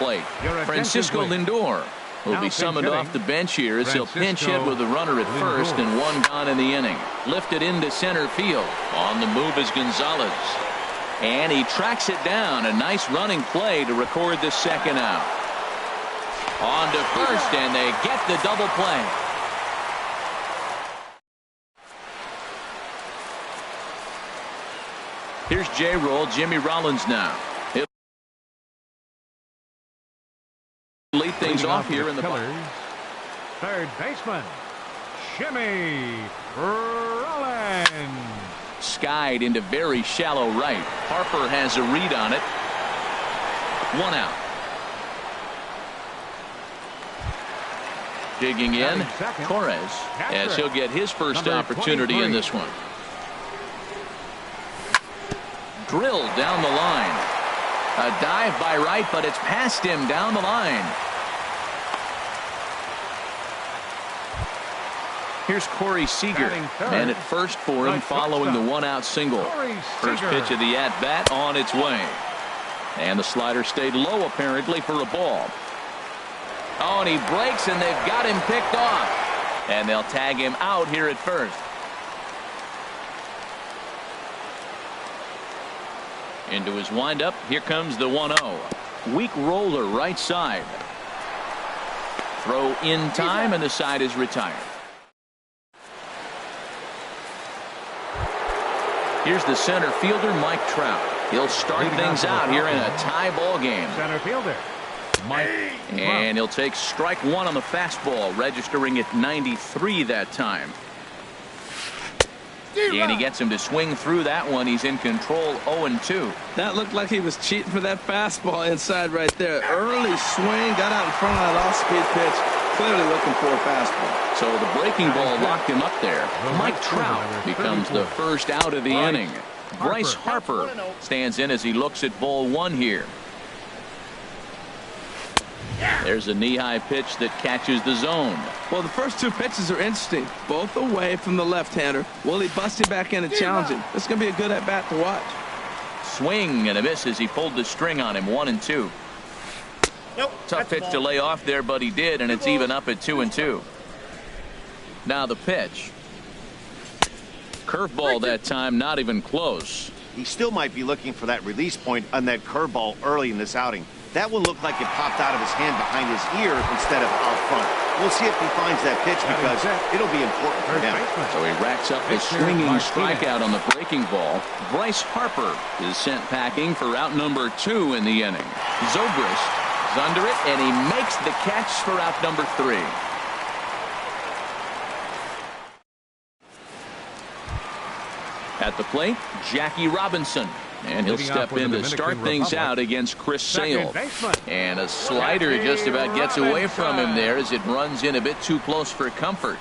plate. Francisco Lindor will be summoned off the bench here as he'll pinch hit with the runner at first and one gone in the inning. Lifted into center field. On the move is Gonzalez. And he tracks it down. A nice running play to record the second out. On to first, and they get the double play. Here's J-Roll, Jimmy Rollins now. He'll lead things off here in the box. Third baseman, Jimmy Rollins. Skied into very shallow right. Harper has a read on it. One out. Digging in, Torres, as he'll get his first opportunity in this one. Drilled down the line. A dive by right, but it's past him down the line. Here's Corey Seager, man at first for him following the one-out single. First pitch of the at-bat on its way. And the slider stayed low apparently for a ball. Oh, and he breaks, and they've got him picked off. And they'll tag him out here at first. Into his windup. Here comes the 1-0. Weak roller right side. Throw in time, and the side is retired. Here's the center fielder, Mike Trout. He'll start things out here in a tie ball game. Center fielder, Mike. And he'll take strike one on the fastball, registering at 93 that time. And he gets him to swing through that one. He's in control, 0-2. That looked like he was cheating for that fastball inside right there. Early swing, got out in front of that off-speed pitch. Clearly looking for a fastball. So the breaking ball locked him up there. Mike Trout becomes the first out of the inning. Bryce Harper stands in as he looks at ball one here. There's a knee-high pitch that catches the zone. Well, the first two pitches are interesting. Both away from the left-hander. Will he bust him back in and challenge him? This is going to be a good at-bat to watch. Swing and a miss as he pulled the string on him, 1-2. Nope, tough pitch to lay off there, but he did, and it's even up at 2-2. Now the pitch. Curveball that time, not even close. He still might be looking for that release point on that curveball early in this outing. That one looked like it popped out of his hand behind his ear instead of out front. We'll see if he finds that pitch because it'll be important for him. So he racks up a swinging strikeout on the breaking ball. Bryce Harper is sent packing for out number 2 in the inning. Zobrist is under it, and he makes the catch for out number 3. At the plate, Jackie Robinson. And he'll step in to start things out against Chris Sale. And a slider just about gets away from him there as it runs in a bit too close for comfort.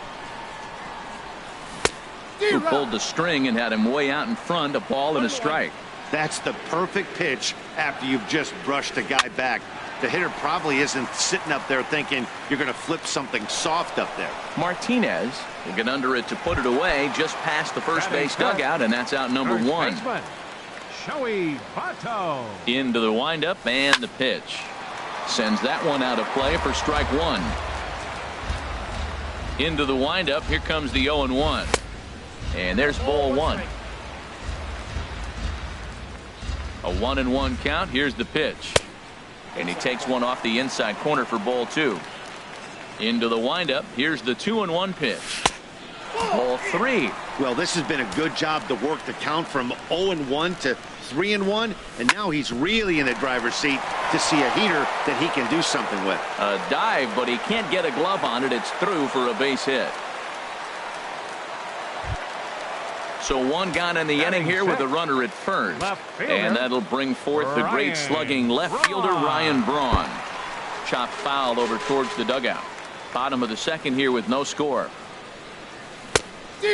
Who pulled the string and had him way out in front, a ball and a strike. That's the perfect pitch after you've just brushed a guy back. The hitter probably isn't sitting up there thinking you're going to flip something soft up there. Martinez will get under it to put it away just past the first base dugout, and that's out number 1. Into the windup and the pitch. Sends that one out of play for strike 1. Into the windup. Here comes the 0-1. And there's ball 1. A 1-1 count. Here's the pitch. And he takes one off the inside corner for ball 2. Into the windup. Here's the 2-1 pitch. Ball 3. Well, this has been a good job to work the count from 0-1 to 3-1, and now he's really in the driver's seat to see a heater that he can do something with. A dive, but he can't get a glove on it. It's through for a base hit. So one gone in the inning here with a runner at first. And that'll bring forth the great slugging left fielder Ryan Braun. Chopped foul over towards the dugout. Bottom of the second here with no score.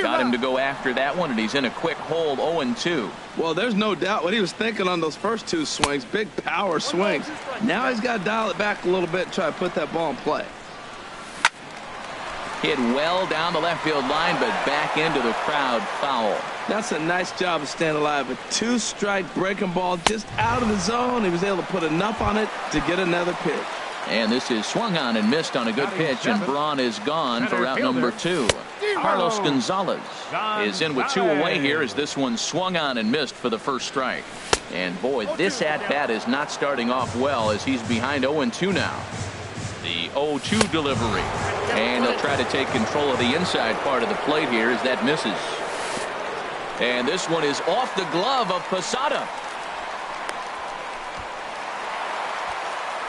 Got him to go after that one, and he's in a quick hold, 0-2. Well, there's no doubt what he was thinking on those first two swings. Big power swings. Now he's got to dial it back a little bit and try to put that ball in play. Hit well down the left field line, but back into the crowd, foul. That's a nice job of staying alive. A two-strike breaking ball just out of the zone. He was able to put enough on it to get another pitch. And this is swung on and missed on a good pitch, and Braun is gone for out number 2. Carlos Gonzalez is in with 2 away here as this one swung on and missed for the first strike. And boy, this at-bat is not starting off well as he's behind 0-2 now. The 0-2 delivery. And he'll try to take control of the inside part of the plate here as that misses. And this one is off the glove of Posada.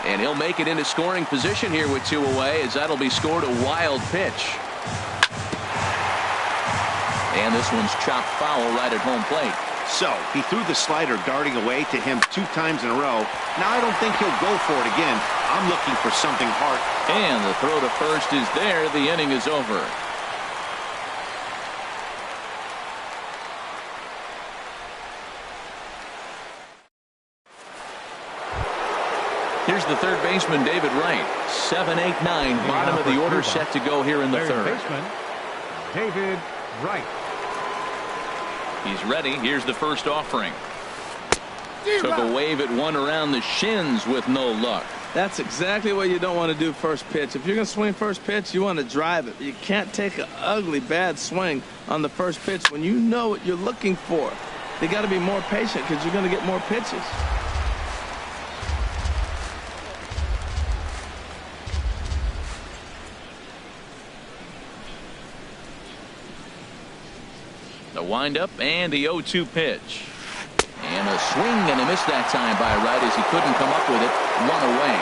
And he'll make it into scoring position here with 2 away as that'll be scored a wild pitch. And this one's chopped foul right at home plate. So he threw the slider darting away to him 2 times in a row. Now I don't think he'll go for it again. I'm looking for something hard. And the throw to first is there. The inning is over. Here's the third baseman, David Wright. 7, 8, 9, bottom of the order set to go here in the third. Baseman, David Wright. He's ready. Here's the first offering. Took a wave at one around the shins with no luck. That's exactly what you don't want to do first pitch. If you're going to swing first pitch, you want to drive it. You can't take an ugly, bad swing on the first pitch when you know what you're looking for. You got to be more patient because you're going to get more pitches. The windup and the 0-2 pitch. And a swing and a miss that time by Wright as he couldn't come up with it. 1 away.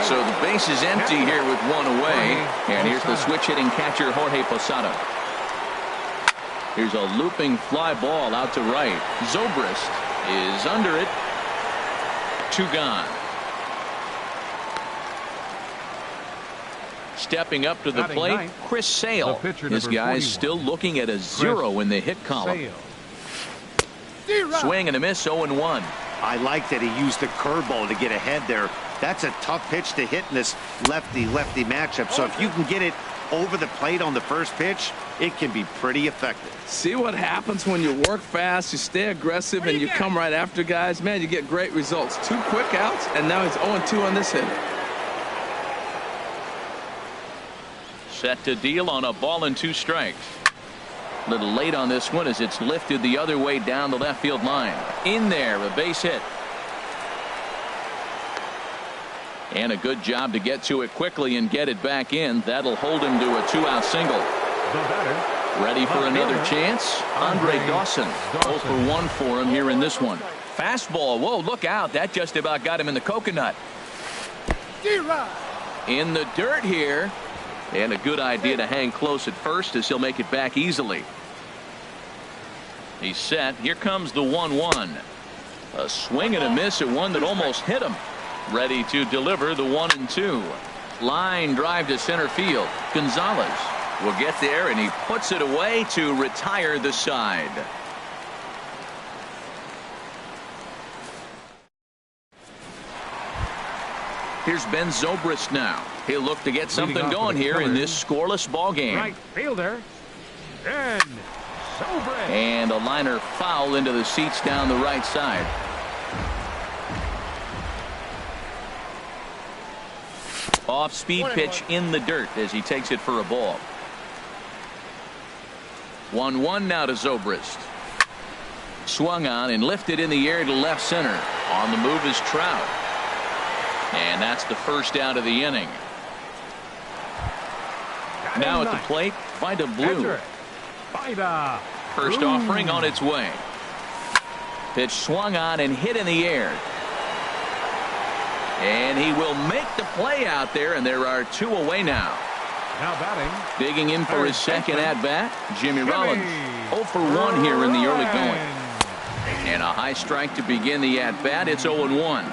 So the base is empty here with 1 away. And here's the switch hitting catcher Jorge Posada. Here's a looping fly ball out to right. Zobrist is under it. 2 gone. Stepping up to the plate, Chris Sale. This guy's still looking at a 0 in the hit column. Swing and a miss, 0-1. I like that he used the curveball to get ahead there. That's a tough pitch to hit in this lefty-lefty matchup. So if you can get it over the plate on the first pitch, it can be pretty effective. See what happens when you work fast, you stay aggressive, and you come right after guys. Man, you get great results. 2 quick outs, and now he's 0-2 on this hitter. Set to deal on a ball and 2 strikes. A little late on this one as it's lifted the other way down the left field line. In there, a base hit. And a good job to get to it quickly and get it back in. That'll hold him to a 2-out single. Ready for another chance? Andre Dawson. 0 for 1 for him here in this one. Fastball. Whoa, look out. That just about got him in the coconut. In the dirt here. And a good idea to hang close at first as he'll make it back easily. He's set. Here comes the 1-1. A swing and a miss at one that almost hit him. Ready to deliver the 1-2. Line drive to center field. Gonzalez will get there, and he puts it away to retire the side. Here's Ben Zobrist now. He'll look to get something going here in this scoreless ball game. Right fielder, Ben Zobrist. And a liner foul into the seats down the right side. Off-speed pitch in the dirt as he takes it for a ball. 1-1 now to Zobrist. Swung on and lifted in the air to left center. On the move is Trout. And that's the first out of the inning. Now at the plate, Vida Blue. First offering on its way. Pitch swung on and hit in the air. And he will make the play out there, and there are 2 away now. Now batting. Digging in for his second at-bat, Jimmy Rollins. 0 for 1 here in the early going. And a high strike to begin the at-bat. It's 0-1.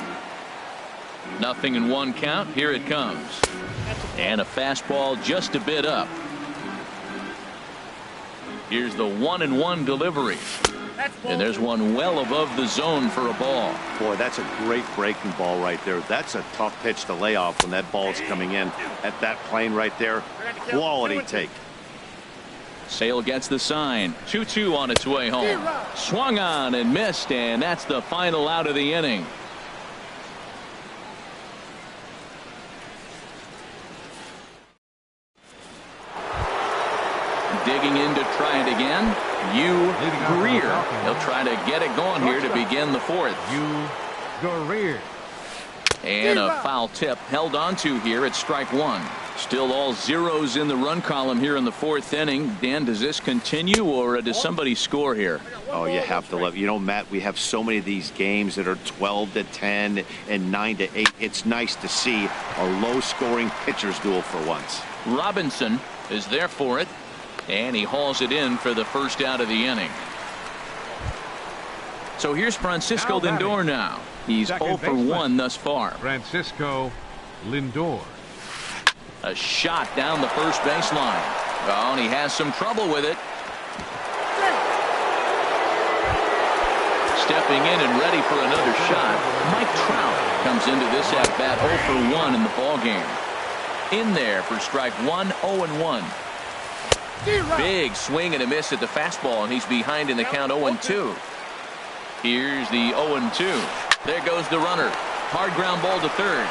Nothing in 1 count. Here it comes. And a fastball just a bit up. Here's the 1-1 delivery. And there's one well above the zone for a ball. Boy, that's a great breaking ball right there. That's a tough pitch to lay off when that ball's coming in at that plane right there. Quality take. Sale gets the sign. 2-2 on its way home. Swung on and missed, and that's the final out of the inning. Digging in to try it again. Greer. He'll try to get it going here to begin the fourth. Greer. And a foul tip held on to here at strike one. Still all zeros in the run column here in the fourth inning. Dan, does this continue, or does somebody score here? Oh, you have to love. You know, Matt, we have so many of these games that are 12-10 and 9-8. It's nice to see a low-scoring pitcher's duel for once. Robinson is there for it, and he hauls it in for the first out of the inning. So here's Francisco Lindor now. He's 0 for 1 thus far. Francisco Lindor. A shot down the first baseline. Oh, and he has some trouble with it. Stepping in and ready for another shot. Mike Trout comes into this at bat 0 for 1 in the ballgame. In there for strike one, 0-1. Big swing and a miss at the fastball, and he's behind in the count 0-2. Here's the 0-2. There goes the runner. Hard ground ball to third.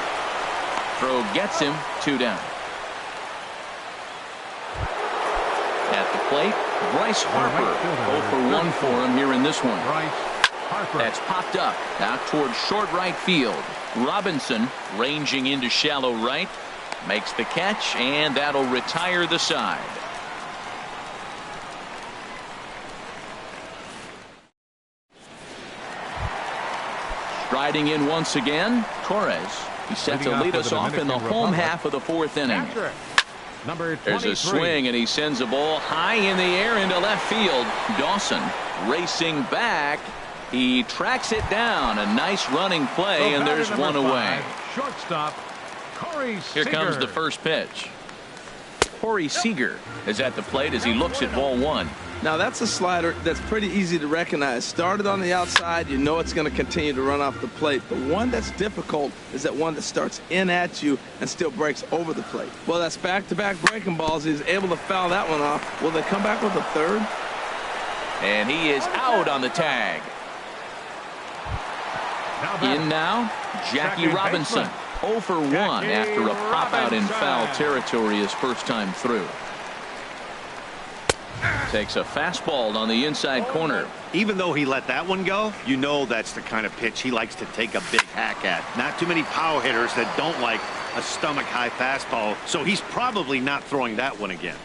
Throw gets him, 2 down. At the plate, Bryce Harper. 0 for 1 for him here in this one. That's popped up out towards short right field. Robinson ranging into shallow right. Makes the catch, and that'll retire the side. Striding in once again, Torres. He's set to lead us off in the home half of the fourth inning. There's a swing, and he sends a ball high in the air into left field. Dawson racing back. He tracks it down. A nice running play, and there's one away. Shortstop, Corey Seager. Here comes the first pitch. Corey Seager is at the plate as he looks at ball one. Now that's a slider that's pretty easy to recognize. Started on the outside, you know it's going to continue to run off the plate. The one that's difficult is that one that starts in at you and still breaks over the plate. Well, that's back-to-back breaking balls. He's able to foul that one off. Will they come back with a third? And he is out on the tag. In now, Jackie Robinson. 0 for 1 after a pop-out in foul territory his first time through. Takes a fastball on the inside corner. Even though he let that one go, you know that's the kind of pitch he likes to take a big hack at. Not too many power hitters that don't like a stomach-high fastball, so he's probably not throwing that one again.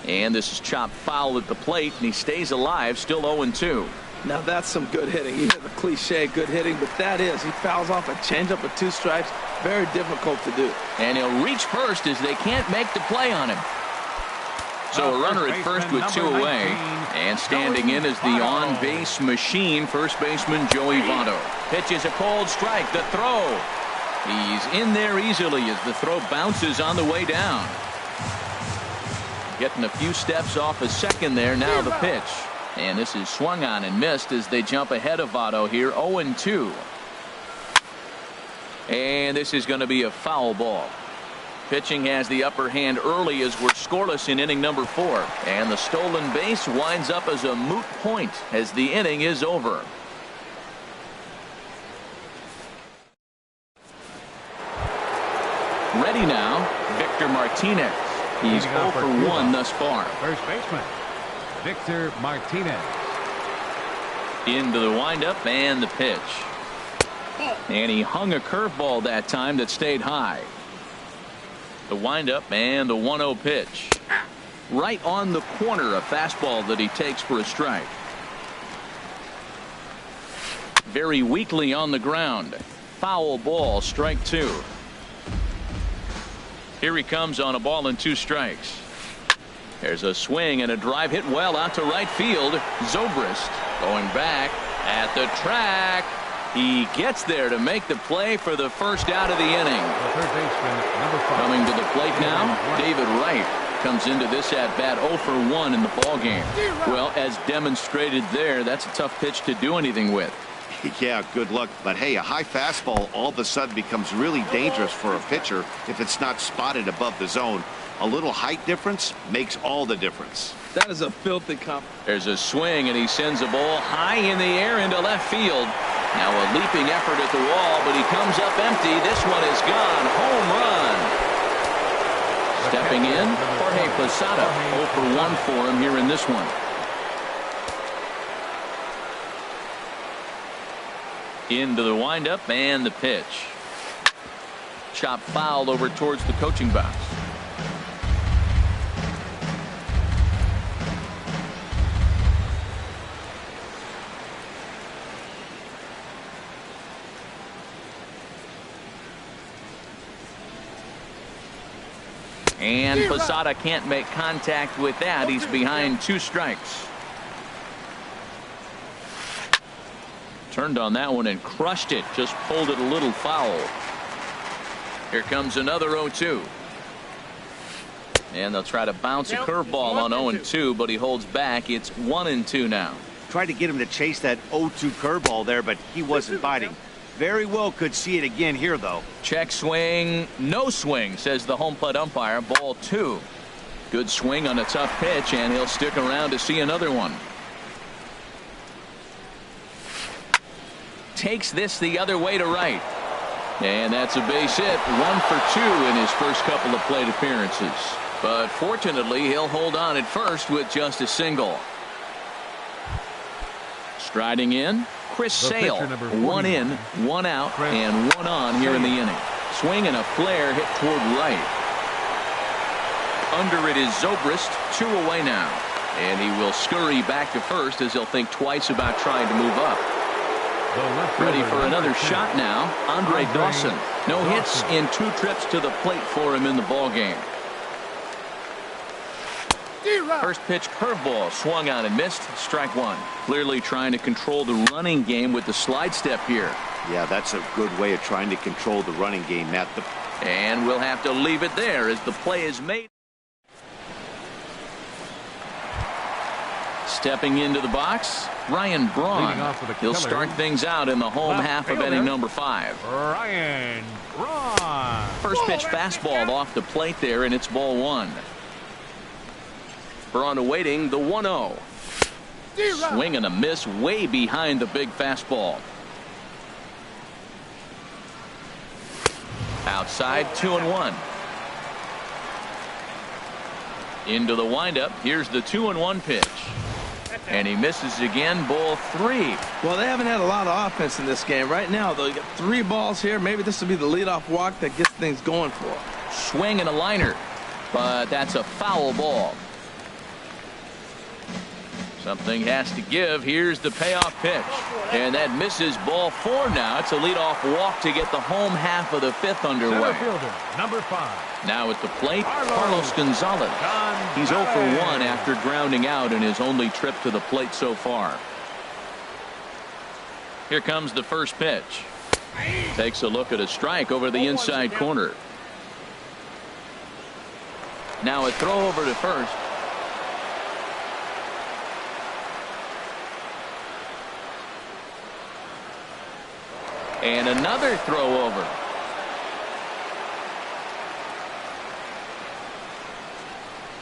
And this is chopped foul at the plate, and he stays alive, still 0-2. Now that's some good hitting. You hear the cliche good hitting, but that is. He fouls off a changeup with 2 strikes. Very difficult to do. And he'll reach first as they can't make the play on him. So a runner at first with 2 away. And standing in is the on-base machine, first baseman Joey Votto. Pitches a cold strike. The throw. He's in there easily as the throw bounces on the way down. Getting a few steps off a second there. Now the pitch. And this is swung on and missed as they jump ahead of Votto here, 0-2. And this is going to be a foul ball. Pitching has the upper hand early as we're scoreless in inning number 4. And the stolen base winds up as a moot point as the inning is over. Ready now, Victor Martinez. He's 0 for 1 thus far. First baseman, Victor Martinez. Into the windup and the pitch. And he hung a curveball that time that stayed high. The windup and the 1-0 pitch. Right on the corner, a fastball that he takes for a strike. Very weakly on the ground. Foul ball, strike 2. Here he comes on a ball and 2 strikes. There's a swing and a drive hit well out to right field. Zobrist going back at the track. He gets there to make the play for the first out of the inning. Third baseman, number 5. Coming to the plate now, David Wright comes into this at bat 0 for 1 in the ball game. Well, as demonstrated there, that's a tough pitch to do anything with. Yeah, good luck. But hey, a high fastball all of a sudden becomes really dangerous for a pitcher if it's not spotted above the zone. A little height difference makes all the difference. That is a filthy comp. There's a swing, and he sends a ball high in the air into left field. Now a leaping effort at the wall, but he comes up empty. This one is gone. Home run. Stepping in, Jorge Posada. 0 for 1 for him here in this one. Into the windup and the pitch. Chop foul over towards the coaching box. And Posada can't make contact with that. He's behind 2 strikes. Turned on that one and crushed it. Just pulled it a little foul. Here comes another 0-2. And they'll try to bounce a curveball on 0-2, but he holds back. It's 1-2 now. Tried to get him to chase that 0-2 curveball there, but he wasn't biting. Very well could see it again here, though. Check swing, no swing, says the home plate umpire. Ball 2. Good swing on a tough pitch, and he'll stick around to see another one. Takes this the other way to right. And that's a base hit. 1 for 2 in his first couple of plate appearances. But fortunately, he'll hold on at first with just a single. Striding in, Chris Sale. 1 in, 1 out, and 1 on here in the inning. Swing and a flare hit toward right. Under it is Zobrist, 2 away now. And he will scurry back to first as he'll think twice about trying to move up. Ready for another shot now, Andre Dawson. No hits in 2 trips to the plate for him in the ballgame. First pitch curveball swung on and missed. Strike 1. Clearly trying to control the running game with the slide step here. Yeah, that's a good way of trying to control the running game, Matt. And we'll have to leave it there as the play is made. Stepping into the box, Ryan Braun. He'll start things out in the home half of inning number 5. Ryan Braun. First pitch fastball off the plate there, and it's ball 1. Braun awaiting the 1-0. Swing and a miss way behind the big fastball. Outside, 2-1. Into the windup. Here's the 2-1 pitch. And he misses again. Ball 3. Well, they haven't had a lot of offense in this game. Right now, though, you got 3 balls here. Maybe this will be the leadoff walk that gets things going for him. Swing and a liner. But that's a foul ball. Something has to give. Here's the payoff pitch. And that misses. Ball 4 now. It's a leadoff walk to get the home half of the 5th underway. Number 5. Now at the plate, Carlos Gonzalez. He's 0 for 1 after grounding out in his only trip to the plate so far. Here comes the first pitch. Takes a look at a strike over the inside corner. Now a throw over to first. And another throw over.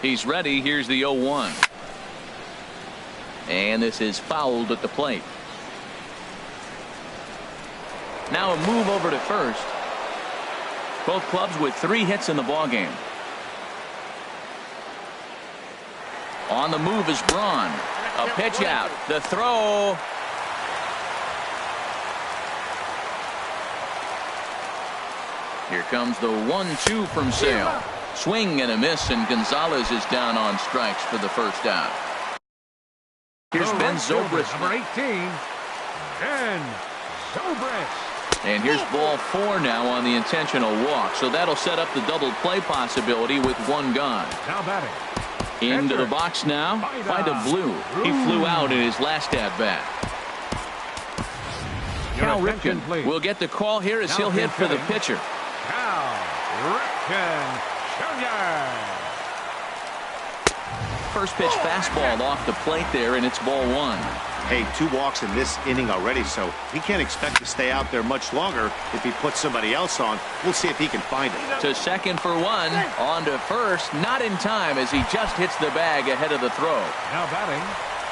He's ready. Here's the 0-1. And this is fouled at the plate. Now a move over to first. Both clubs with 3 hits in the ballgame. On the move is Braun. A pitch out. The throw. Here comes the 1-2 from Sale. Swing and a miss, and Gonzalez is down on strikes for the first out. Here's Ben Zobrist. Number 18, Ben Zobrist. And here's ball 4 now on the intentional walk. So that'll set up the double play possibility with 1 gone. Now batting. Into the box now. Vida Blue. He flew out in his last at-bat. Cal Ripken will get the call here as he'll hit for the pitcher. Cal Ripken Jr. First pitch fastball off the plate there, and it's ball one. Hey, 2 walks in this inning already, so he can't expect to stay out there much longer if he puts somebody else on. We'll see if he can find it. To second for one. On to first. Not in time as he just hits the bag ahead of the throw. Now batting.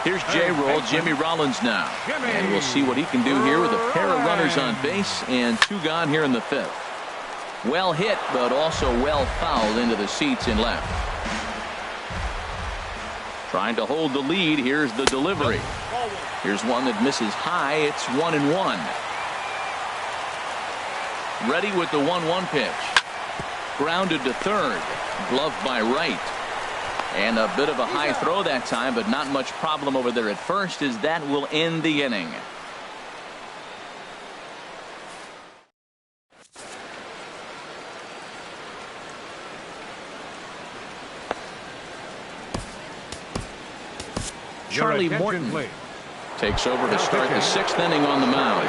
Here's J-Roll, Jimmy Rollins now. And we'll see what he can do here with a pair of runners on base and 2 gone here in the 5th. Well hit, but also well fouled into the seats in left. Trying to hold the lead. Here's the delivery. Here's one that misses high. It's 1-1. Ready with the 1-1 pitch. Grounded to third. Gloved by right. And a bit of a high throw that time, but not much problem over there at first, as that will end the inning. Charlie Morton takes over to start the 6th inning on the mound.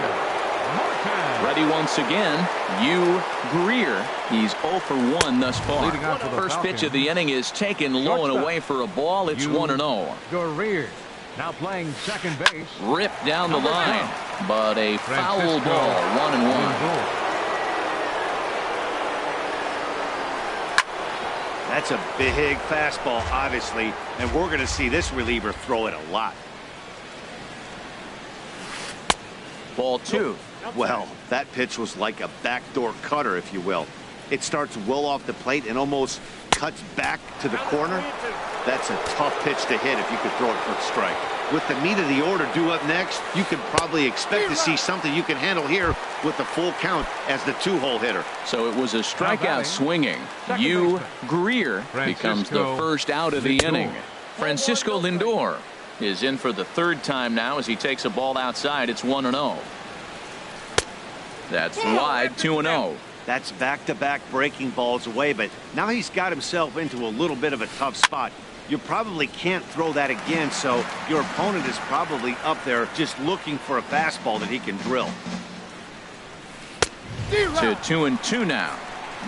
Ready once again, Hugh Greer. He's 0 for 1 thus far. First pitch of the inning is taken low and away for a ball. It's 1-0. Greer now playing second base. Ripped down the line, but a foul ball. 1-1. That's a big fastball, obviously, and we're going to see this reliever throw it a lot. Ball 2. Well, that pitch was like a backdoor cutter, if you will. It starts well off the plate and almost cuts back to the corner. That's a tough pitch to hit if you could throw it for a strike. With the meat of the order due up next, you could probably expect to see something you can handle here with the full count as the 2-hole hitter. So it was a strikeout swinging. Hugh Greer becomes the first out of the inning. Francisco Lindor is in for the 3rd time now as he takes a ball outside. It's 1-0. That's wide. 2-0. That's back-to-back breaking balls away, but now he's got himself into a little bit of a tough spot. You probably can't throw that again, so your opponent is probably up there just looking for a fastball that he can drill. To 2-2 now.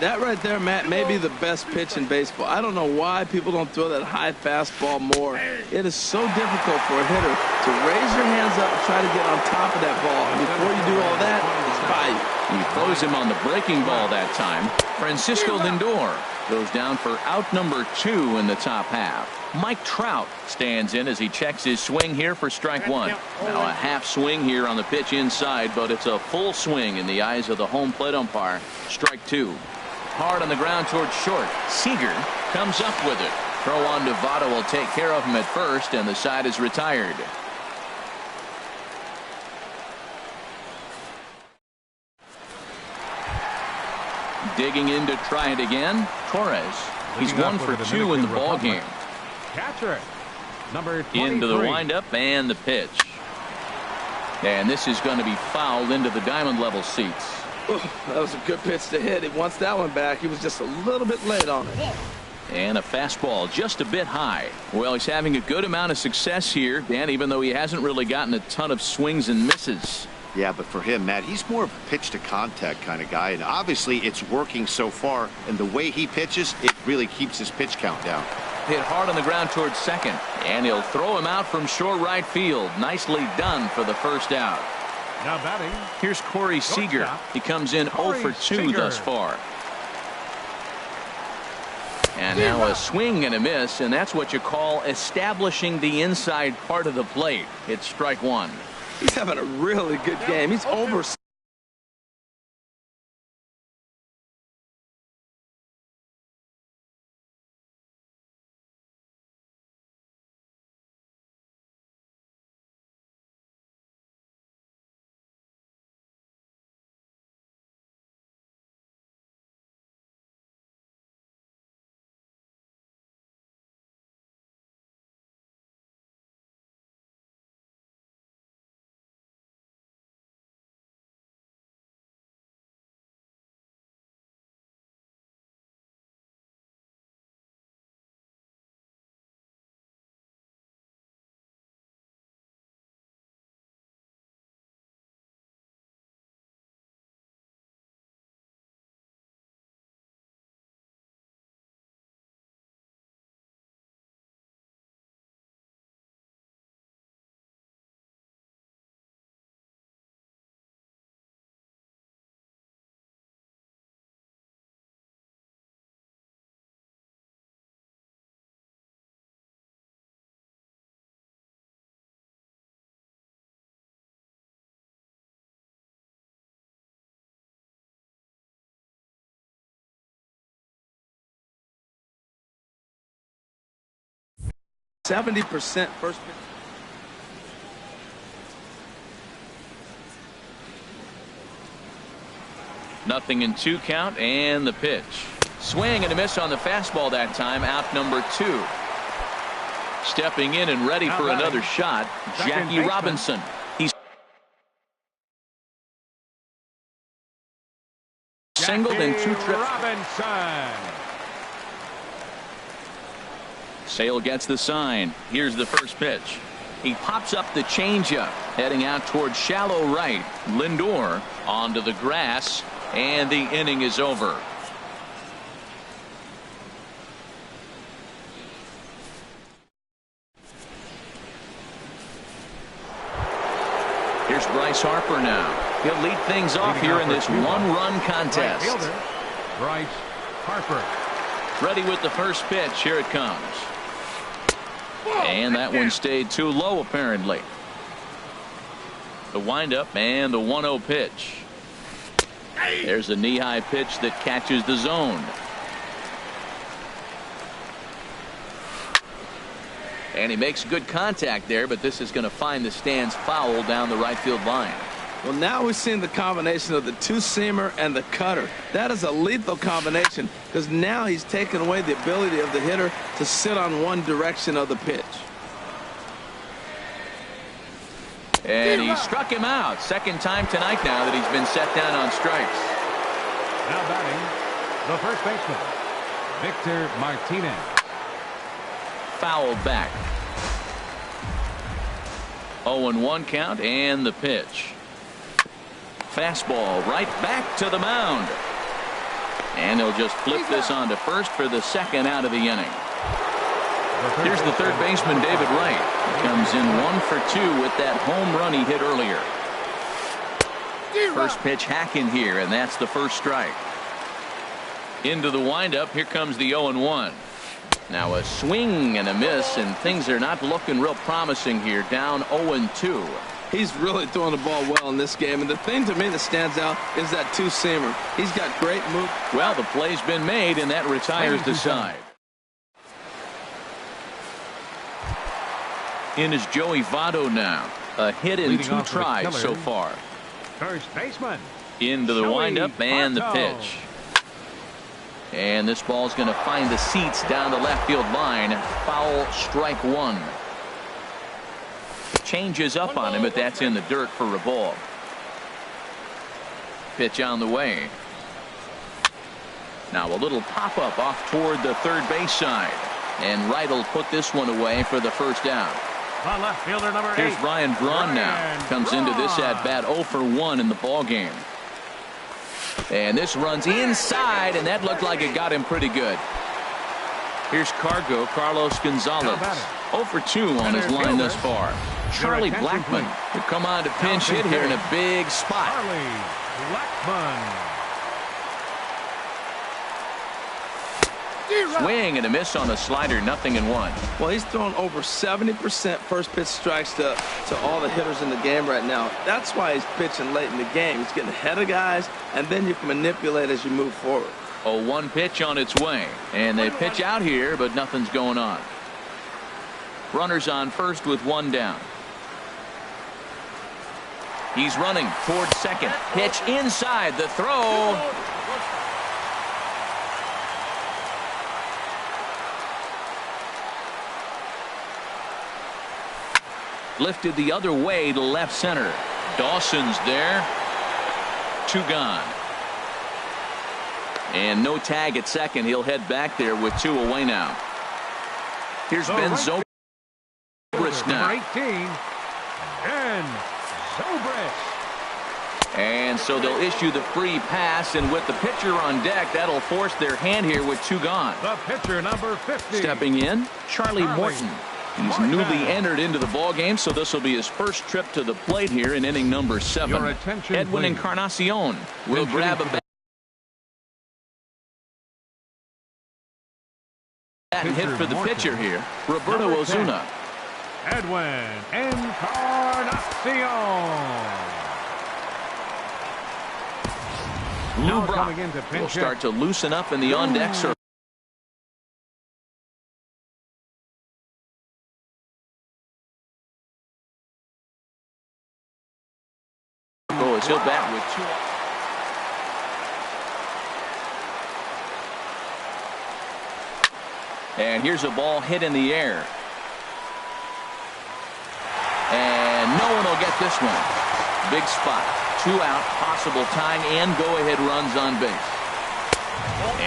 That right there, Matt, may be the best pitch in baseball. I don't know why people don't throw that high fastball more. It is so difficult for a hitter to raise your hands up and try to get on top of that ball. And before you do all that, it's by you. He throws him on the breaking ball that time. Francisco Lindor goes down for out number 2 in the top half. Mike Trout stands in as he checks his swing here for strike 1. Now a half swing here on the pitch inside, but it's a full swing in the eyes of the home plate umpire. Strike 2. Hard on the ground towards short. Seager comes up with it. Throw on to Votto will take care of him at first, and the side is retired. Digging in to try it again. Torres. He's 1 for 2 in the ball game. Catcher, number 23. Into the windup and the pitch. And this is going to be fouled into the diamond level seats. That was a good pitch to hit. He wants that one back. He was just a little bit late on it. And a fastball just a bit high. Well, he's having a good amount of success here, Dan, even though he hasn't really gotten a ton of swings and misses. Yeah, but for him, Matt, he's more of a pitch to contact kind of guy, and obviously it's working so far, and the way he pitches, it really keeps his pitch count down. Hit hard on the ground towards second, and he'll throw him out from short right field. Nicely done for the first out. Now batting. Here's Corey Seager. He comes in 0 for 2 thus far. And now a swing and a miss, and that's what you call establishing the inside part of the plate. It's strike 1. He's having a really good game. He's over 70% first pitch. Nothing in 2 count, and the pitch. Swing and a miss on the fastball that time. Out number 2. Stepping in and ready for another shot, Jackie Robinson. He's singled in 2 trips. Sale gets the sign. Here's the first pitch. He pops up the changeup, heading out towards shallow right. Lindor onto the grass, and the inning is over. Here's Bryce Harper now. He'll lead things off here in this 1-run contest. Bryce Harper. Ready with the first pitch. Here it comes. And that one stayed too low, apparently. The windup and the 1-0 pitch. There's a knee-high pitch that catches the zone. And he makes good contact there, but this is going to find the stands foul down the right field line. Well, now we're seeing the combination of the two-seamer and the cutter. That is a lethal combination because now he's taken away the ability of the hitter to sit on one direction of the pitch. And he struck him out. Second time tonight now that he's been set down on strikes. Now batting, the first baseman, Victor Martinez. Fouled back. 0-1 count, and the pitch. Fastball right back to the mound. And they'll just flip this on to first for the second out of the inning. Here's the third baseman, David Wright. He comes in 1 for 2 with that home run he hit earlier. First pitch hacking here, and that's the first strike. Into the windup. Here comes the 0-1. Now a swing and a miss, and things are not looking real promising here. Down 0-2. He's really throwing the ball well in this game, and the thing to me that stands out is that two-seamer. He's got great move. Well, the play's been made, and that retires the side. In is Joey Votto now. A hit in 2 tries so far. First baseman. Into the windup and the pitch. And this ball's going to find the seats down the left field line. Foul, strike 1. Changes up on him, but that's in the dirt for a ball. Pitch on the way. Now a little pop-up off toward the third base side. And Wright will put this one away for the first down. The left fielder, number 8. Here's Brian Braun now. Comes into this at-bat 0 for 1 in the ball game. And this runs inside, and that looked like it got him pretty good. Here's Carlos Gonzalez. 0 for 2 on his line thus far. Charlie Blackmon will come on to pinch hit here in a big spot. Charlie Blackmon. Swing and a miss on a slider. 0-1. Well, he's thrown over 70% first pitch strikes to all the hitters in the game right now. That's why he's pitching late in the game. He's getting ahead of guys, and then you can manipulate as you move forward. 0-1 pitch on its way. And they pitch out here, but nothing's going on. Runners on first with 1 down. He's running towards second. Pitch inside. The throw. Lifted the other way to left center. Dawson's there. 2 gone. And no tag at second. He'll head back there with 2 away now. Here's Ben Zobrist now. 18. Ben Zobrist. And so they'll issue the free pass, and with the pitcher on deck, that'll force their hand here with 2 gone. The pitcher, number 50. Stepping in, Charlie Morton. He's newly entered into the ball game, so this will be his first trip to the plate here in inning number 7. Edwin Encarnacion will grab a bat and hit for the pitcher here, Roberto Ozuna. Edwin Encarnacion. Lou Brock will start to loosen up in the on-deck circle. he'll bat with 2. And here's a ball hit in the air. And no one will get this one. Big spot. 2 out, possible tying and go-ahead runs on base.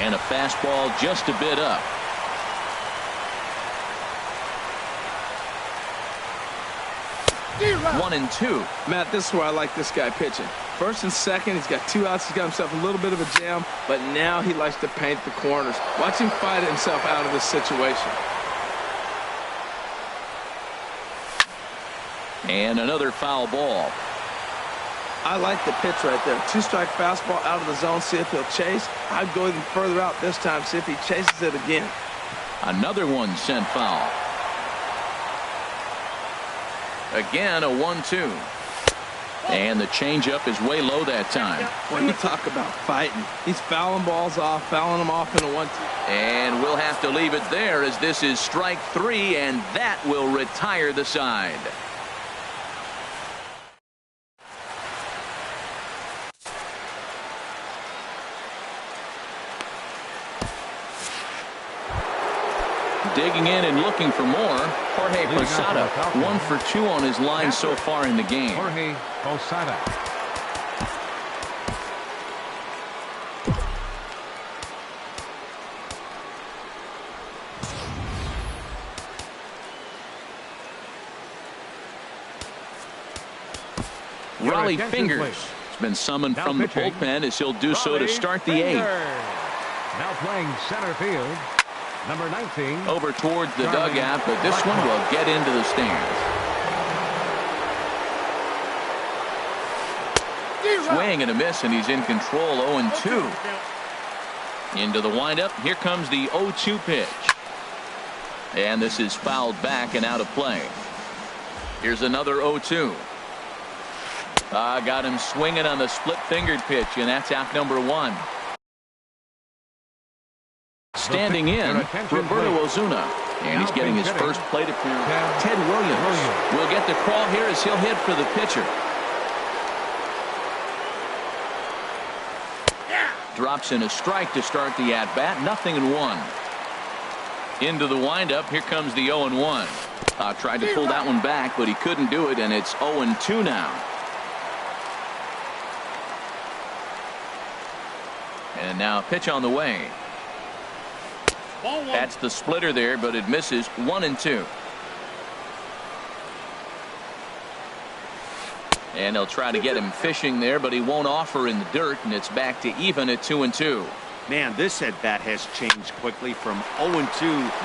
And a fastball just a bit up. One and 2. Matt, this is where I like this guy pitching. First and second, he's got 2 outs. He's got himself a little bit of a jam, but now he likes to paint the corners. Watch him fight himself out of this situation. And another foul ball. I like the pitch right there. 2-strike fastball out of the zone. See if he'll chase. I'd go even further out this time. See if he chases it again. Another one sent foul. Again, a 1-2. And the changeup is way low that time. When you talk about fighting, he's fouling balls off, fouling them off in a 1-2. And we'll have to leave it there as this is strike 3, and that will retire the side. Digging in and looking for more, Jorge Posada, 1 for 2 on his line so far in the game. Jorge Posada. Raleigh Fingers has been summoned from the bullpen as he'll do so to start the 8th. Now playing center field. Number 19. Over towards the dugout, but this one will get into the stands. Swing and a miss, and he's in control. 0-2. Into the windup. Here comes the 0-2 pitch. And this is fouled back and out of play. Here's another 0-2. Got him swinging on the split-fingered pitch, and that's out number 1. Standing in, Roberto Ozuna. And he's getting his first plate appearance. Ted Williams will get the call here as he'll hit for the pitcher. Drops in a strike to start the at-bat. 0-1. Into the windup. Here comes the 0-1. Tried to pull that one back, but he couldn't do it, and it's 0-2 now. And now a pitch on the way. That's the splitter there, but it misses. 1-2. And they'll try to get him fishing there, but he won't offer in the dirt, and it's back to even at 2-2. Man, this at bat has changed quickly from 0-2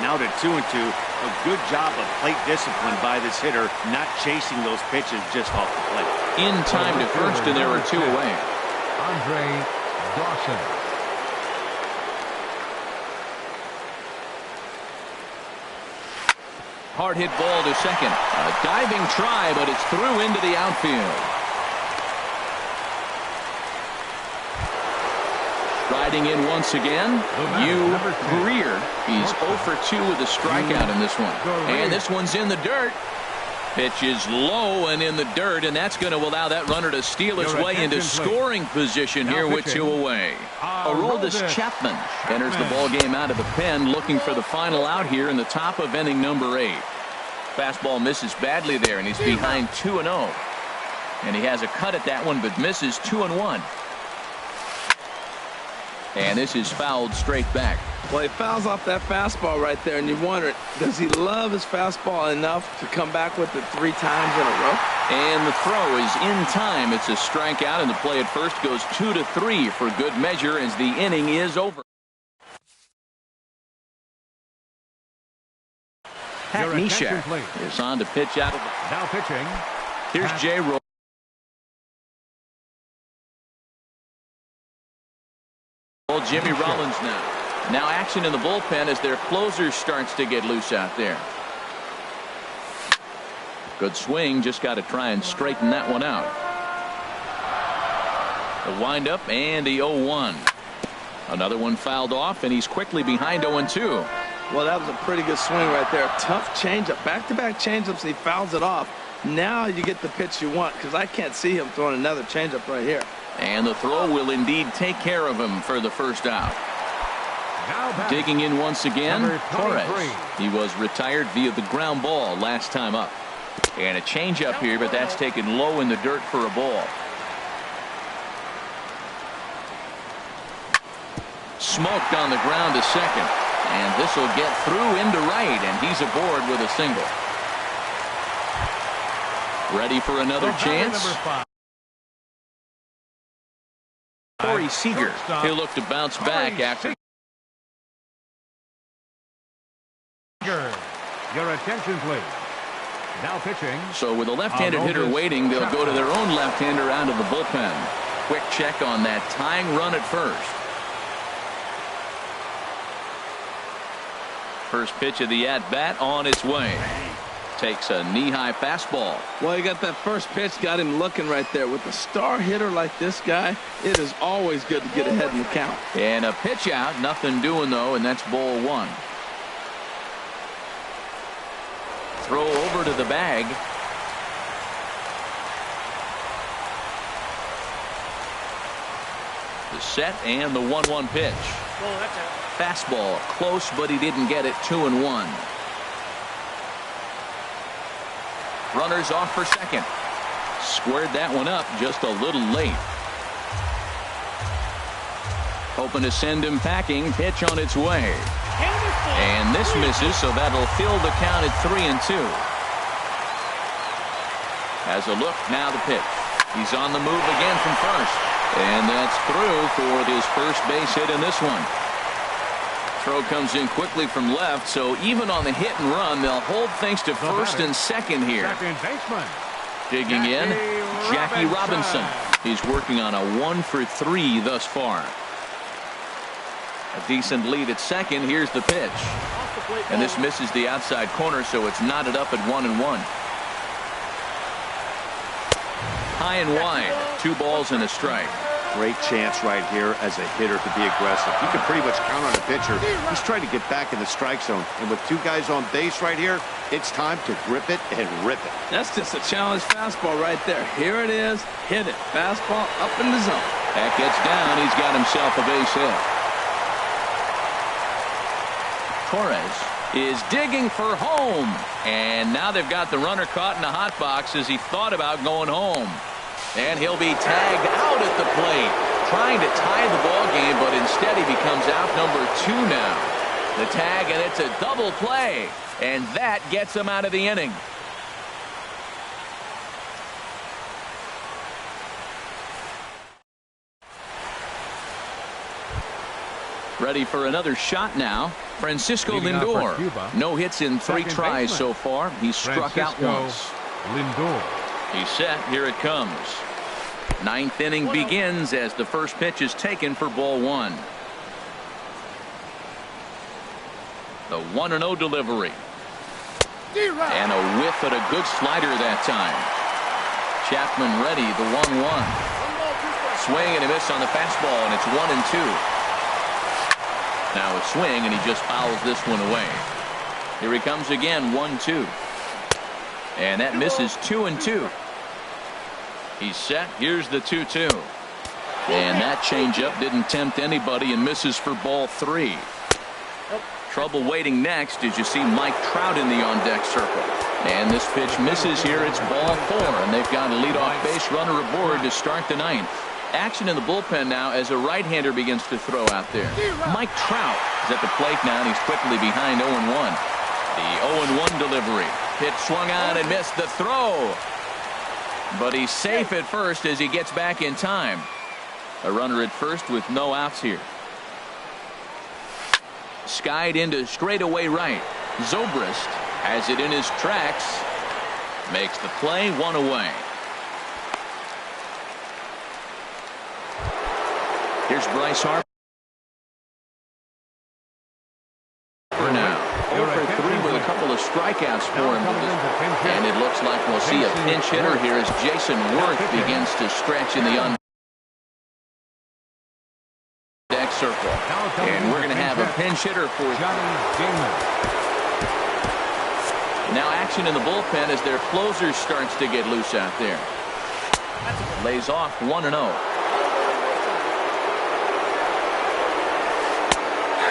now to 2-2. A good job of plate discipline by this hitter, not chasing those pitches just off the plate. In time to first, and there are 2 away. Andre Dawson. Hard hit ball to second. A diving try, but it's through into the outfield. Riding in once again, Hugh Greer. He's 0 for 2 with a strikeout in this one. And this one's in the dirt. Pitch is low and in the dirt, and that's going to allow that runner to steal his way into scoring position here with 2 away. Aroldis Chapman enters the ball game out of the pen, looking for the final out here in the top of inning number 8. Fastball misses badly there, and he's behind 2-0. And he has a cut at that one, but misses 2-1. And this is fouled straight back. Well, he fouls off that fastball right there, and you wonder, does he love his fastball enough to come back with it 3 times in a row? And the throw is in time. It's a strikeout, and the play at first goes 2-3 for good measure as the inning is over. Pat Neshek is on to pitch out of the... Now pitching. Here's Jay Roll. Jimmy Rollins now. Now action in the bullpen as their closer starts to get loose out there. Good swing. Just got to try and straighten that one out. The windup and the 0-1. Another one fouled off, and he's quickly behind 0-2. Well, that was a pretty good swing right there. Tough changeup. Back-to-back changeups, and he fouls it off. Now you get the pitch you want, because I can't see him throwing another changeup right here. And the throw will indeed take care of him for the first out. Digging in once again, Torres. He was retired via the ground ball last time up. And a changeup here, but that's taken low in the dirt for a ball. Smoked on the ground to second. And this will get through into right, and he's aboard with a single. Ready for another chance? Corey Seager. He'll look to bounce back after. Your attention, please. Now pitching. So with a left-handed hitter waiting, they'll go to their own left-hander out of the bullpen. Quick check on that tying run at first. First pitch of the at-bat on its way. Takes a knee-high fastball. Well, you got that first pitch, got him looking right there. With a star hitter like this guy, it is always good to get ahead in the count. And a pitch out, nothing doing though, and that's ball one. Throw over to the bag. The set and the 1-1 pitch. Fastball close, but he didn't get it. 2-1. Runners off for second. Squared that one up just a little late. Hoping to send him packing. Pitch on its way. And this misses, so that'll fill the count at 3-2. Has a look, now the pitch. He's on the move again from first. And that's through for his first base hit in this one. Throw comes in quickly from left, so even on the hit and run, they'll hold things to first and second here. Digging in, Jackie Robinson. He's working on a 1-for-3 thus far. A decent lead at second. Here's the pitch. And this misses the outside corner, so it's knotted up at 1-1. High and wide. 2 balls and a strike. Great chance right here as a hitter to be aggressive. You can pretty much count on a pitcher. He's trying to get back in the strike zone. And with 2 guys on base right here, it's time to grip it and rip it. That's just a challenge fastball right there. Here it is. Hit it. Fastball up in the zone. That gets down. He's got himself a base hit. Torres is digging for home. And now they've got the runner caught in the hot box as he thought about going home. And he'll be tagged out at the plate, trying to tie the ball game, but instead he becomes out number 2 now. The tag, and it's a double play, and that gets him out of the inning. Ready for another shot now. Francisco Lindor. No hits in 3 tries so far. He's struck out once. Lindor. He's set. Here it comes. 9th inning begins as the first pitch is taken for ball 1. The 1-0 delivery. And a whiff at a good slider that time. Chapman ready, the 1-1. Swing and a miss on the fastball, and it's 1-2. Now a swing, and he just fouls this one away. Here he comes again, 1-2. And that misses. 2-2. He's set. Here's the 2-2. And that changeup didn't tempt anybody and misses for ball 3. Trouble waiting next as you see Mike Trout in the on-deck circle. And this pitch misses here. It's ball 4, and they've got a leadoff base runner aboard to start the 9th. Action in the bullpen now as a right-hander begins to throw out there. Mike Trout is at the plate now, and he's quickly behind 0-1. The 0-1 delivery. Pitch swung on and missed the throw. But he's safe at first as he gets back in time. A runner at first with no outs here. Skied into straightaway right. Zobrist has it in his tracks. Makes the play, 1 away. Here's Bryce Harper now. 0-for-3 with a couple of strikeouts for him. And it looks like we'll see a pinch hitter here as Jason Worth begins to stretch in the on-deck circle. And we're going to have a pinch hitter for Now action in the bullpen as their closer starts to get loose out there. Lays off 1-0.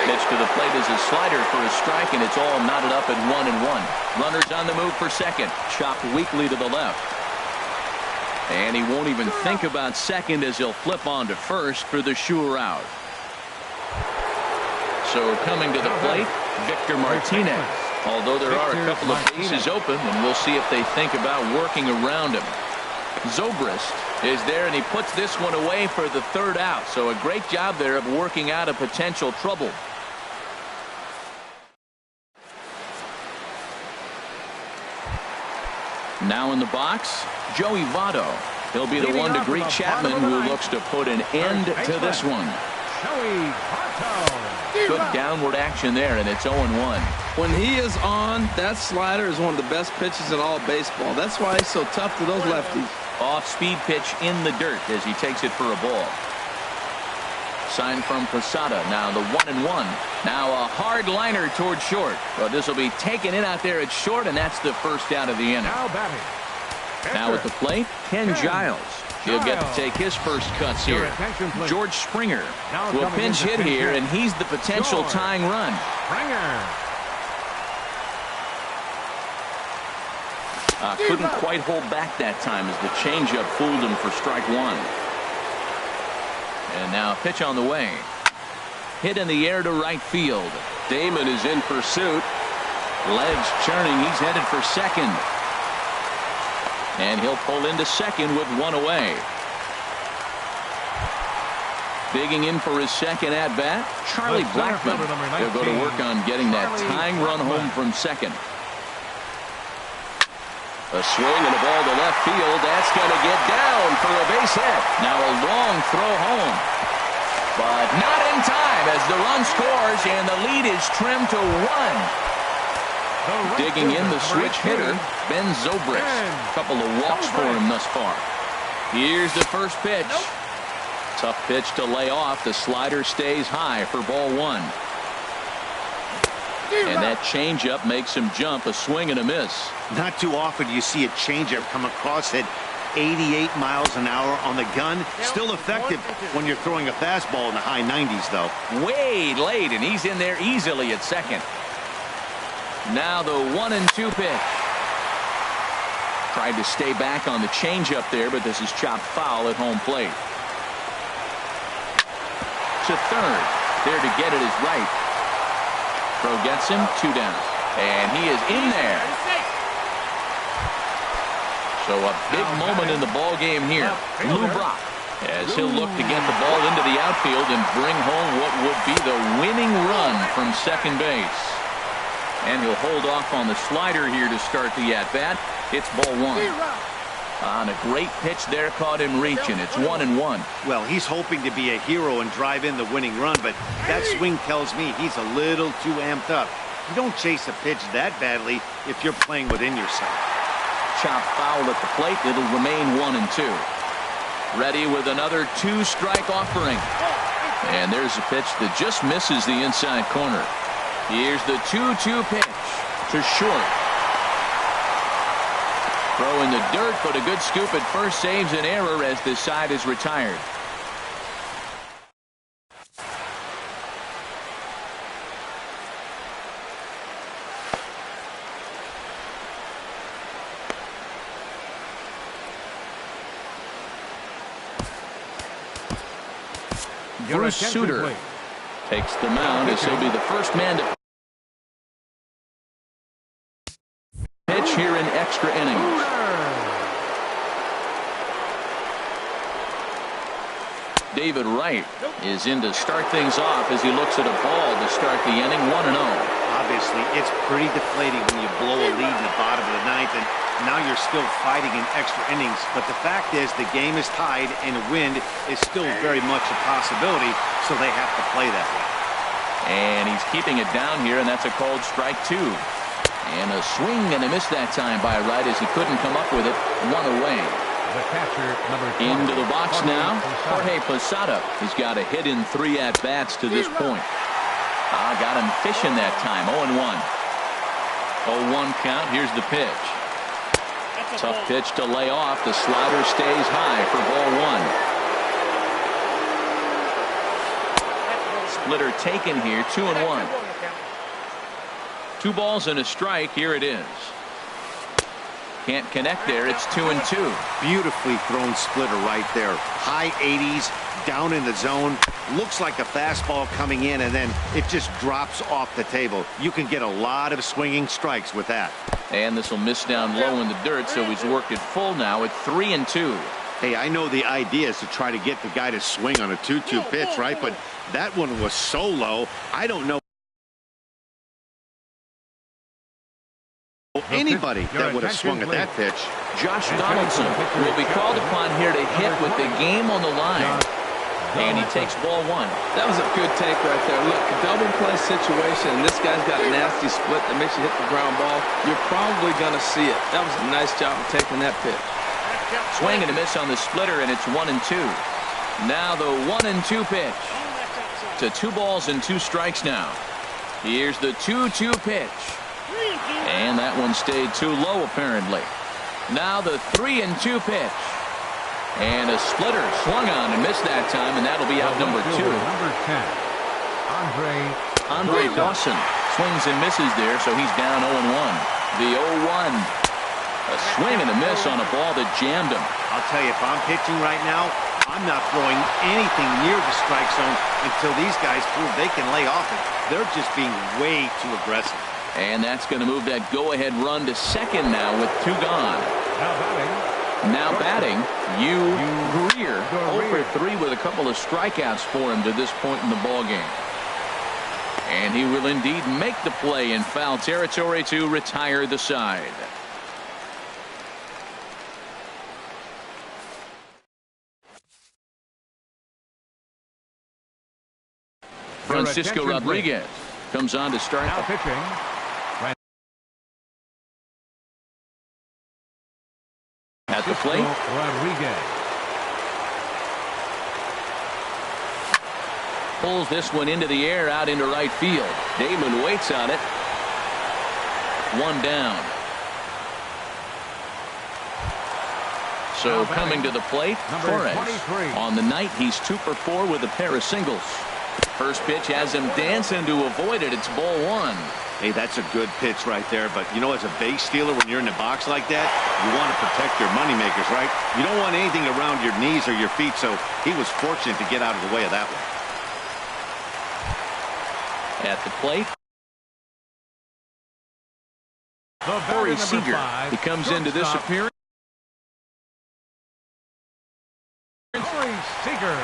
Pitch to the plate is a slider for a strike, and it's all knotted up at 1-1. Runners on the move for second. Chopped weakly to the left. And he won't even think about second as he'll flip on to first for the sure out. So coming to the plate, Victor Martinez. Although there are a couple of bases open, and we'll see if they think about working around him. Zobrist is there, and he puts this one away for the third out. So a great job there of working out a potential trouble. Now in the box, Joey Votto. He'll be the one to greet Chapman, who looks to put an end to this one. Joey Votto. Good downward action there, and it's 0-1. When he is on, that slider is one of the best pitches in all of baseball. That's why he's so tough to those lefties. Off-speed pitch in the dirt as he takes it for a ball. Sign from Posada. Now the 1-1. Now a hard liner towards short. Well, this will be taken in out there at short, and that's the first out of the inning. Now batting. Now at the plate, Ken Giles. He'll get to take his first cuts here. George Springer will pinch hit here, and he's the potential tying run. Couldn't quite hold back that time as the changeup fooled him for strike one. And now a pitch on the way. Hit in the air to right field. Damon is in pursuit. Legs churning. He's headed for second. And he'll pull into second with one away. Digging in for his second at-bat, Charlie Blackmon. He'll go to work on getting that tying run home from second. A swing and a ball to left field. That's going to get down for a base hit. Now a long throw home. But not in time as the run scores and the lead is trimmed to 1. Digging in the switch hitter, Ben Zobrist. A couple of walks for him thus far. Here's the first pitch. Tough pitch to lay off. The slider stays high for ball one. And that changeup makes him jump. A swing and a miss. Not too often you see a changeup come across at 88 miles an hour on the gun. Still effective when you're throwing a fastball in the high 90s, though. Way late, and he's in there easily at second. Now the 1-2 pitch. Tried to stay back on the changeup there, but this is chopped foul at home plate. To third. There to get it is right. Throw gets him, 2 down. And he is in there. So a big moment in the ball game here. Lou Brock, as he'll look to get the ball into the outfield and bring home what would be the winning run from second base. And he'll hold off on the slider here to start the at-bat. It's ball one. On a great pitch there, caught him reaching. It's 1-1. Well, he's hoping to be a hero and drive in the winning run, but that swing tells me he's a little too amped up. You don't chase a pitch that badly if you're playing within yourself. Chop foul at the plate. It'll remain 1-2. Ready with another 2-strike offering. And there's a pitch that just misses the inside corner. Here's the 2-2 pitch to short. Throw in the dirt, but a good scoop at first saves an error as this side is retired. Bruce Sutter takes the mound as he'll be the first man to pitch here in extra innings. David Wright is in to start things off as he looks at a ball to start the inning. 1-0. Obviously, it's pretty deflating when you blow a lead in the bottom of the ninth, and now you're still fighting in extra innings. But the fact is, the game is tied, and a win is still very much a possibility, so they have to play that way. And he's keeping it down here, and that's a called strike 2. And a swing and a miss that time by Wright as he couldn't come up with it. 1 away. The catcher, number 20, into the box now. Jorge Posada. He's got a hit in 3 at-bats to this point. Got him fishing that time. 0-1. 0-1 count. Here's the pitch. Tough pitch to lay off. The slider stays high for ball one. Splitter taken here. 2-1. 2 balls and a strike. Here it is. Can't connect there. It's 2-2. Beautifully thrown splitter right there. High 80s, down in the zone. Looks like a fastball coming in, and then it just drops off the table. You can get a lot of swinging strikes with that. And this will miss down low in the dirt, so he's worked it full now at 3-2. Hey, I know the idea is to try to get the guy to swing on a 2-2 pitch, right? But that one was so low, I don't know anybody that would have swung at that pitch. Josh Donaldson will be called upon here to hit with the game on the line. And he takes ball one. That was a good take right there. Look, a double play situation, and this guy's got a nasty split that makes you hit the ground ball. You're probably going to see it. That was a nice job of taking that pitch. Swing and a miss on the splitter, and it's 1-2. Now the 1-2 pitch. To 2 balls and 2 strikes now. Here's the 2-2 pitch. And that one stayed too low, apparently. Now the 3-2 pitch. And a splitter swung on and missed that time, and that'll be out number 2. Number 10, Andre Dawson swings and misses there, so he's down 0-1. The 0-1. A swing and a miss on a ball that jammed him. I'll tell you, if I'm pitching right now, I'm not throwing anything near the strike zone until these guys prove they can lay off it. They're just being way too aggressive. And that's going to move that go-ahead run to second now with 2 gone. Now batting, Hugh Greer. 0-for-3 with a couple of strikeouts for him to this point in the ballgame. And he will indeed make the play in foul territory to retire the side. Francisco Rodriguez comes on to start. Now pitching. At the plate. Rodriguez. Pulls this one into the air out into right field. Damon waits on it. 1 down. So coming to the plate, Torres. On the night, he's 2-for-4 with a pair of singles. First pitch has him dancing to avoid it. It's ball 1. Hey, that's a good pitch right there. But, you know, as a base stealer, when you're in the box like that, you want to protect your moneymakers, right? You don't want anything around your knees or your feet, so he was fortunate to get out of the way of that one. At the plate, Corey Seager. He comes into this appearance. Corey Seager.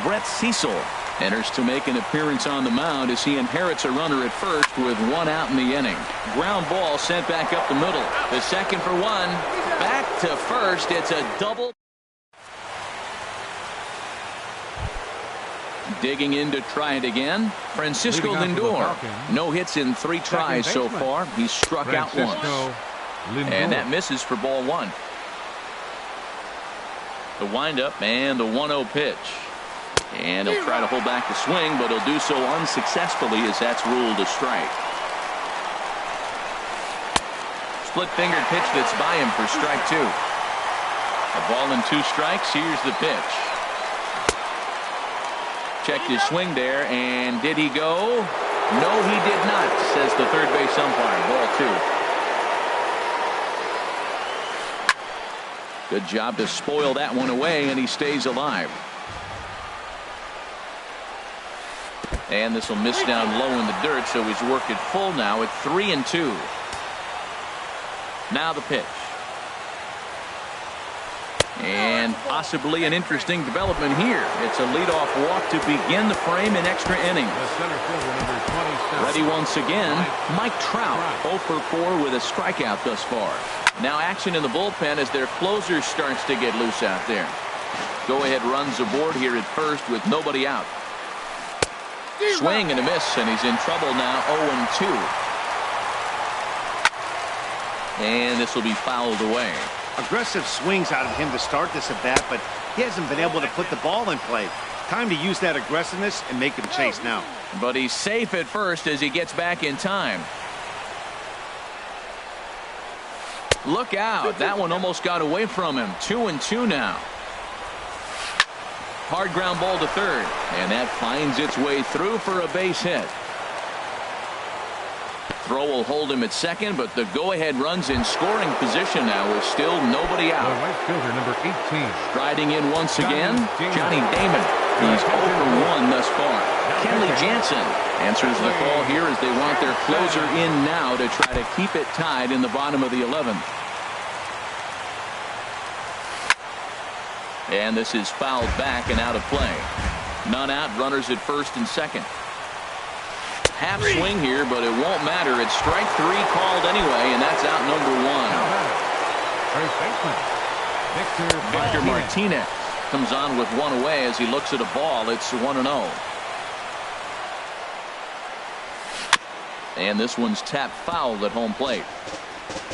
Brett Cecil enters to make an appearance on the mound as he inherits a runner at first with 1 out in the inning. Ground ball sent back up the middle. The second for 1. Back to first. It's a double. Digging in to try it again. Francisco Lindor. No hits in 3 tries so far. He's struck out once. And that misses for ball 1. The windup and the 1-0 pitch. And he'll try to hold back the swing, but he'll do so unsuccessfully as that's ruled a strike. Split-fingered pitch that's by him for strike 2. A ball and 2 strikes. Here's the pitch. Checked his swing there, and did he go? No, he did not, says the third base umpire. Ball 2. Good job to spoil that one away, and he stays alive. And this will miss down low in the dirt, so he's worked it full now at 3-2. Now the pitch. And possibly an interesting development here. It's a leadoff walk to begin the frame in extra innings. Ready once again, Mike Trout, 0-for-4 with a strikeout thus far. Now action in the bullpen as their closer starts to get loose out there. Go-ahead runs aboard here at first with nobody out. Swing and a miss, and he's in trouble now. 0-2. And this will be fouled away. Aggressive swings out of him to start this at bat, but he hasn't been able to put the ball in play. Time to use that aggressiveness and make him chase now. But he's safe at first as he gets back in time. Look out. That one almost got away from him. 2-2 now. Hard ground ball to third. And that finds its way through for a base hit. Throw will hold him at second, but the go-ahead run's in scoring position now with still nobody out. The right fielder, number 18. Striding in once again, Johnny Damon. He's 0 for 1 thus far. Kenley Jansen answers the call here as they want their closer in now to try to keep it tied in the bottom of the 11th. And this is fouled back and out of play. None out, runners at first and second. Half swing here, but it won't matter. It's strike 3 called anyway, and that's out number 1. First baseman, Victor Martinez comes on with one away as he looks at a ball. It's 1-0. And this one's tapped foul at home plate.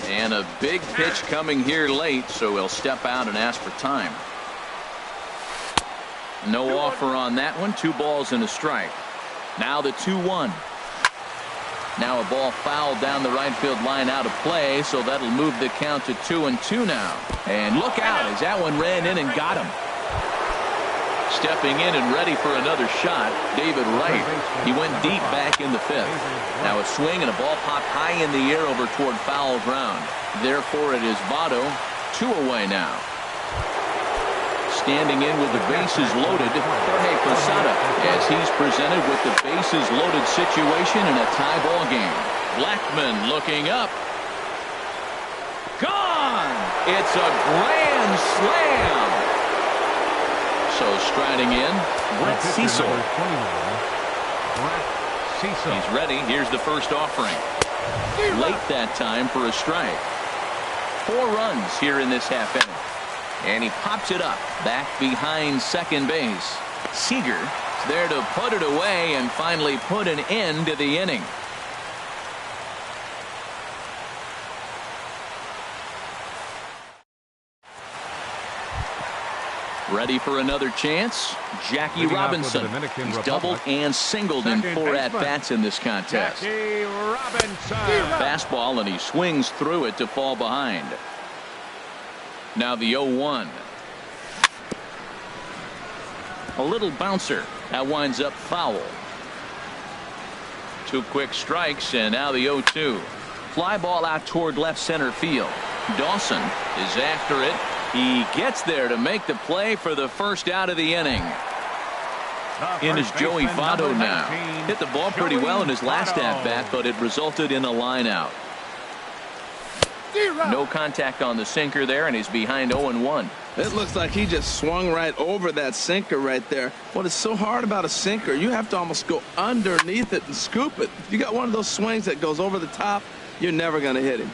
And a big pitch coming here late, so he'll step out and ask for time. No offer on that one. 2 balls and a strike. Now the 2-1. Now a ball fouled down the right field line out of play, so that'll move the count to 2-2 now. And look out as that one ran in and got him. Stepping in and ready for another shot, David Wright. He went deep back in the 5th. Now a swing and a ball popped high in the air over toward foul ground. Therefore it is Votto, 2 away now. Standing in with the bases loaded, Jorge Posada, as he's presented with the bases loaded situation in a tie ball game. Blackman looking up. Gone! It's a grand slam! So striding in, Brett Cecil. He's ready. Here's the first offering. Late that time for a strike. 4 runs here in this half inning. And he pops it up back behind second base. Seager is there to put it away and finally put an end to the inning. Ready for another chance? Jackie Robinson. He's doubled and singled in 4 at-bats in this contest. Jackie Robinson. Fastball, and he swings through it to fall behind. Now the 0-1. A little bouncer. That winds up foul. 2 quick strikes, and now the 0-2. Fly ball out toward left center field. Dawson is after it. He gets there to make the play for the first out of the inning. In is Joey Votto now. Hit the ball pretty well in his last at-bat, but it resulted in a line out. No contact on the sinker there, and he's behind 0-1. It looks like he just swung right over that sinker right there. What is so hard about a sinker, you have to almost go underneath it and scoop it. If you got one of those swings that goes over the top, you're never going to hit him.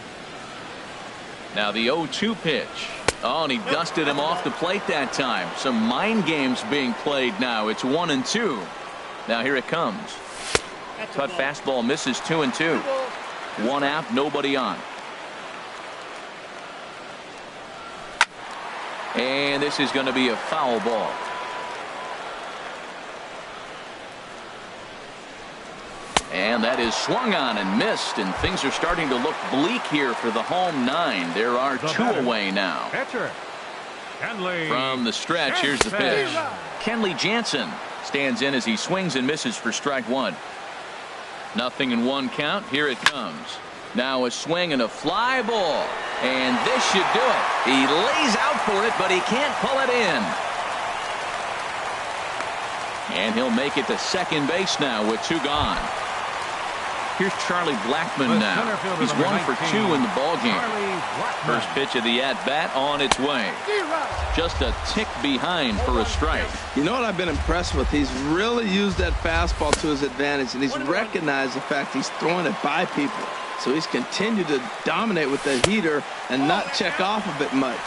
Now the 0-2 pitch. Oh, and he dusted him off the plate that time. Some mind games being played now. It's 1-2. Now here it comes. Cut fastball misses 2-2. 1 out, nobody on. And this is going to be a foul ball. And that is swung on and missed, and things are starting to look bleak here for the home 9. There are 2 away now. From the stretch, here's the pitch. Kenley Jansen stands in as he swings and misses for strike 1. 0-1 count. Here it comes. Now a swing and a fly ball. And this should do it. He lays out for it, but he can't pull it in. And he'll make it to second base now with 2 gone. Here's Charlie Blackmon now. He's 1 for 2 in the ballgame. First pitch of the at-bat on its way. Just a tick behind for a strike. You know what I've been impressed with? He's really used that fastball to his advantage, and he's recognized the fact he's throwing it by people. So he's continued to dominate with the heater and not check off of it much.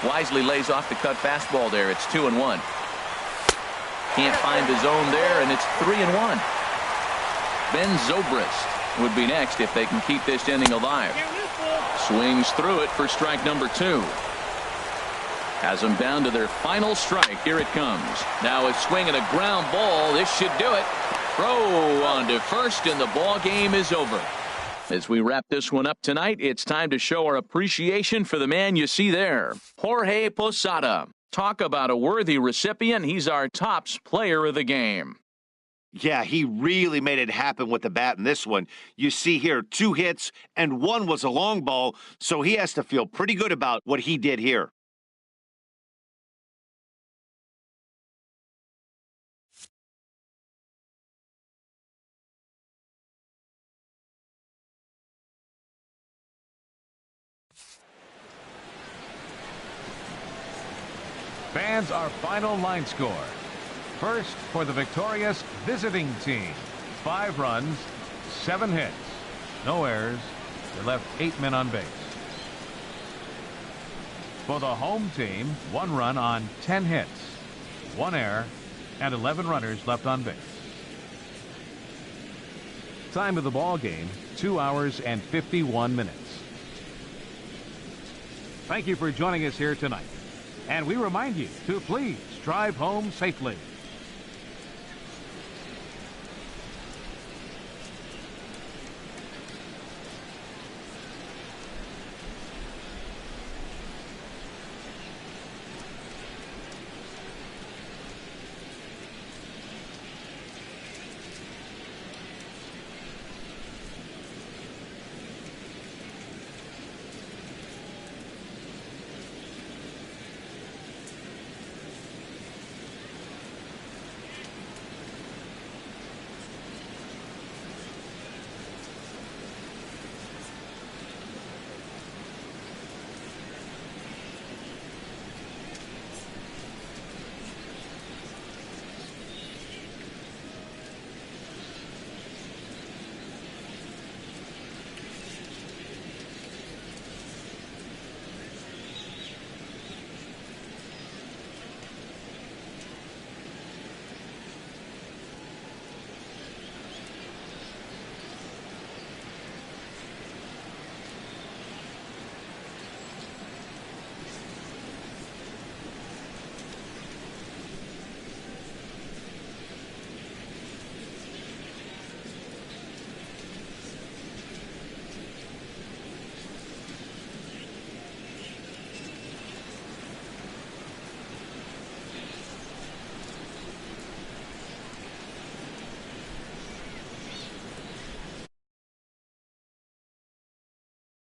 Wisely lays off the cut fastball there. It's 2-1. Can't find the zone there, and it's 3-1. Ben Zobrist would be next if they can keep this inning alive. Swings through it for strike number 2. Has them down to their final strike. Here it comes. Now a swing and a ground ball. This should do it. Throw on to first, and the ball game is over. As we wrap this one up tonight, it's time to show our appreciation for the man you see there, Jorge Posada. Talk about a worthy recipient. He's our tops player of the game. Yeah, he really made it happen with the bat in this one. You see here 2 hits and 1 was a long ball, so he has to feel pretty good about what he did here. Fans, our final line score. First, for the victorious visiting team, 5 runs, 7 hits, no errors. They left 8 men on base. For the home team, 1 run on 10 hits, 1 error, and 11 runners left on base. Time of the ball game, 2 hours and 51 minutes. Thank you for joining us here tonight. And we remind you to please drive home safely.